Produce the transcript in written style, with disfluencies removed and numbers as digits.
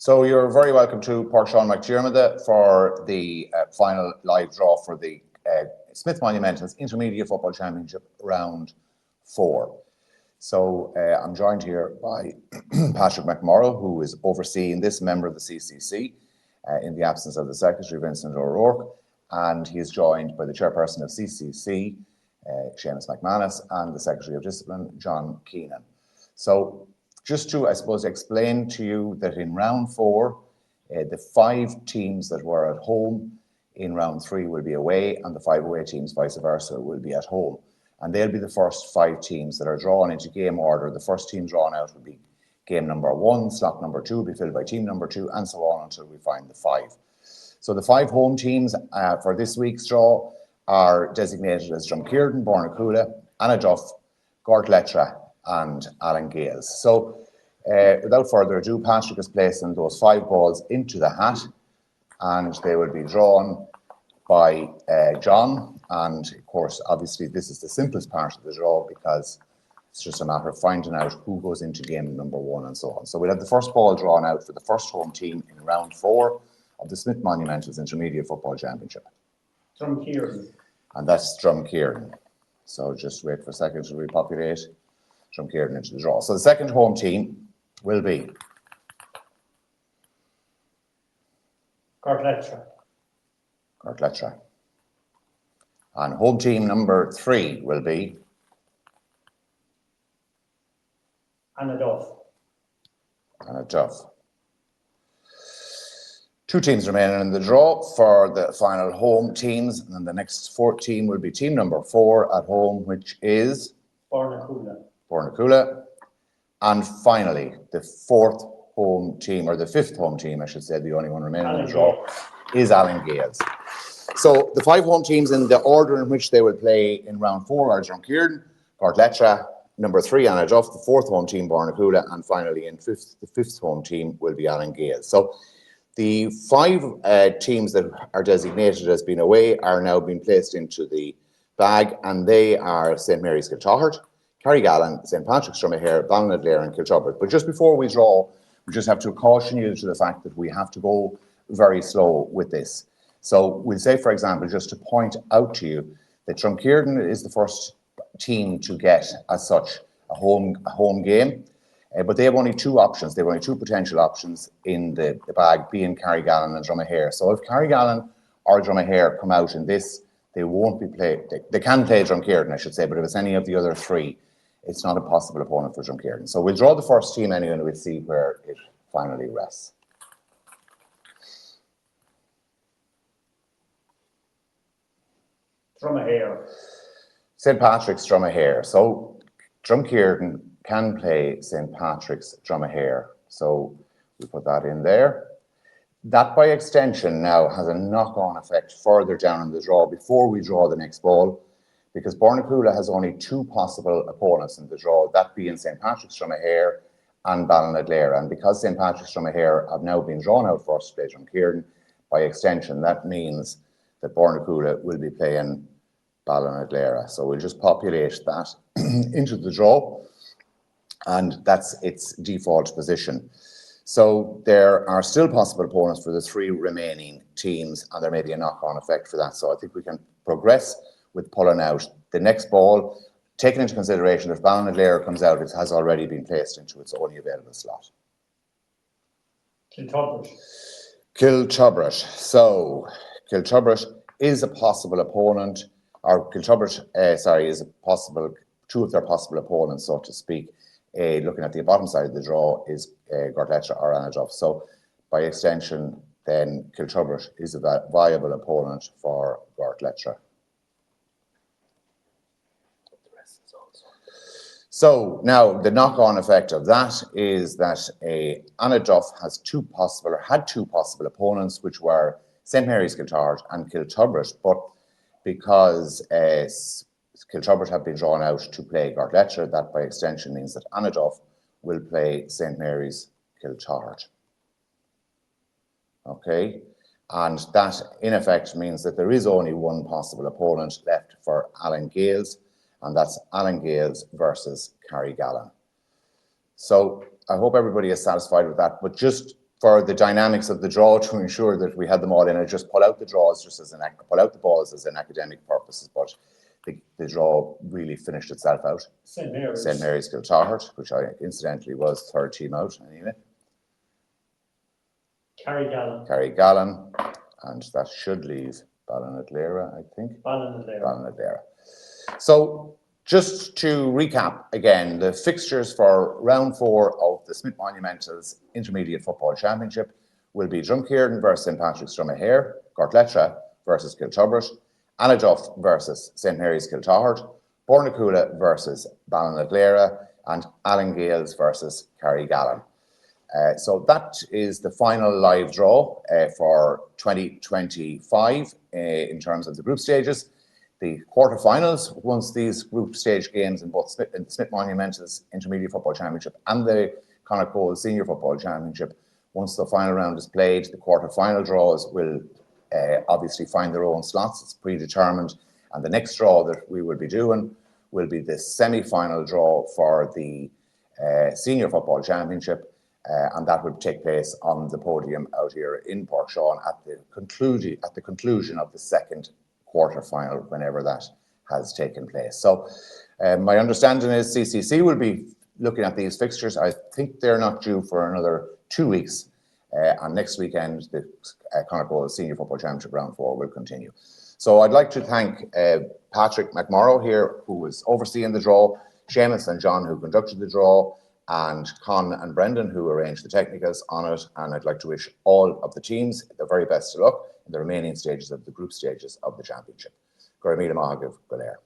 So you're very welcome to Páirc Sean McDiarmid for the final live draw for the Smith Monumentals Intermediate Football Championship Round 4. So I'm joined here by Patrick McMorrow, who is overseeing this member of the CCC in the absence of the Secretary, Vincent O'Rourke, and he is joined by the Chairperson of CCC, Seamus McManus, and the Secretary of Discipline, John Keenan. So just to, I suppose, explain to you that in round 4, the 5 teams that were at home in round 3 will be away, and the 5 away teams, vice versa, will be at home. And they'll be the first 5 teams that are drawn into game order. The first team drawn out will be game number 1, slot number 2 will be filled by team number 2, and so on until we find the 5. So the 5 home teams for this week's draw are designated as Drumkeerdon, Bornacoola, Anaduff, Gortlettra, and Allen Gales. So without further ado, Patrick is placing those 5 balls into the hat, and they will be drawn by John. And of course, obviously, this is the simplest part of the draw because it's just a matter of finding out who goes into game number 1 and so on. So we'll have the first ball drawn out for the first home team in round 4 of the Smith Monumentals Intermediate Football Championship. Drumkeerdon. And that's Drumkeerdon. So just wait for a second to repopulate Drumkeerdon into the draw. So the second home team will be Gortlettra. Gortlettra. And home team number 3 will be Anaduff. Anaduff. 2 teams remaining in the draw for the final home teams, and then the next 4 team will be team number 4 at home, which is Bornacoola. And finally, the 4th home team, or the 5th home team, I should say, the only one remaining in the draw, is Allen Gales. So the 5 home teams in the order in which they will play in round 4 are Drumkeerdon, Gortlettra, number 3 Anaduff, the 4th home team Bornacoola, and finally in the 5th home team will be Allen Gales. So the 5 teams that are designated as being away are now being placed into the bag, and they are St Mary's Kiltahart, Carrigallen, St Patrick's Dromahare, Ballinadlare and Kiltubbert. But just before we draw, we just have to caution you to the fact that we have to go very slow with this. So we'll say, for example, just to point out to you that Drumkeerdon is the first team to get, as such, a home game. But they have only 2 options. They have only 2 potential options in the bag, being Carrigallen and Dromahare. So if Carrigallen or Dromahare come out in this, they won't be played. They can play Drumkeerdon, I should say, but if it's any of the other 3, it's not a possible opponent for Drumkeerdon. So we'll draw the first team anyway, and we'll see where it finally rests. Dromahare. St Patrick's Dromahare. So Drumkeerdon can play St Patrick's Dromahare. So we put that in there. That by extension now has a knock-on effect further down in the draw before we draw the next ball, because Bornacoola has only 2 possible opponents in the draw, that being St Patrick's Dromahare and Ballinadlare. And because St Patrick's Dromahare have now been drawn out first to play Drumkeerdon, by extension that means that Bornacoola will be playing Ballinadlare. So we'll just populate that into the draw, and that's its default position. So there are still possible opponents for the 3 remaining teams, and there may be a knock-on effect for that. So I think we can progress with pulling out the next ball, taking into consideration that if Ballinadlare comes out, it has already been placed into its only available slot. Kiltubbert. So Kiltubbert is a possible opponent, or Kiltubbert, is a possible, 2 of their possible opponents, so to speak. Looking at the bottom side of the draw is Gortlettra or Anaduff. So by extension, then Kiltubbert is a viable opponent for Gortlettra. So now the knock-on effect of that is that Anaduff had 2 possible opponents, which were St Mary's Kiltahart and Kiltubbert, but because Kiltubbert have been drawn out to play Gortlettra, that by extension means that Anaduff will play St Mary's Kiltahart. Okay, and that in effect means that there is only 1 possible opponent left for Allen Gales, and that's Allen Gales versus Carrigallen. So I hope everybody is satisfied with that, but just for the dynamics of the draw to ensure that we had them all in. I just pull out the draws just as pull out the balls as an academic purposes, but the draw really finished itself out. St. Mary's. St. Mary's Kiltahart, which I incidentally was third team out anyway. Carrigallen, and that should leave Ballinaglera, I think. Ballinaglera. So just to recap again, the fixtures for round 4 of the Smith Monumentals Intermediate Football Championship will be Drumkeerdon versus St. Patrick's Dromahare, Gortletra versus Kiltubbert, Anaduff versus St. Mary's Kiltahart, Bornacoola versus Ballinaglera, and Allengales versus Carrigallen. So that is the final live draw for 2025 in terms of the group stages. The quarterfinals, once these group stage games in both the Smith Monumentals Intermediate Football Championship and the Connacht Cole Senior Football Championship, once the final round is played, the quarterfinal draws will obviously find their own slots. It's predetermined. And the next draw that we will be doing will be the semi-final draw for the Senior Football Championship. And that would take place on the podium out here in Portshawn at the conclusion of the second quarter-final, whenever that has taken place. So my understanding is CCC will be looking at these fixtures. I think they're not due for another 2 weeks. And next weekend, the Connacht Cole Senior Football Championship Round 4 will continue. So I'd like to thank Patrick McMorrow here, who was overseeing the draw, Seamus and John, who conducted the draw, and Con and Brendan, who arranged the technicals on it. And I'd like to wish all of the teams the very best of luck in the remaining stages of the group stages of the championship. Goramila Mahagav Golair.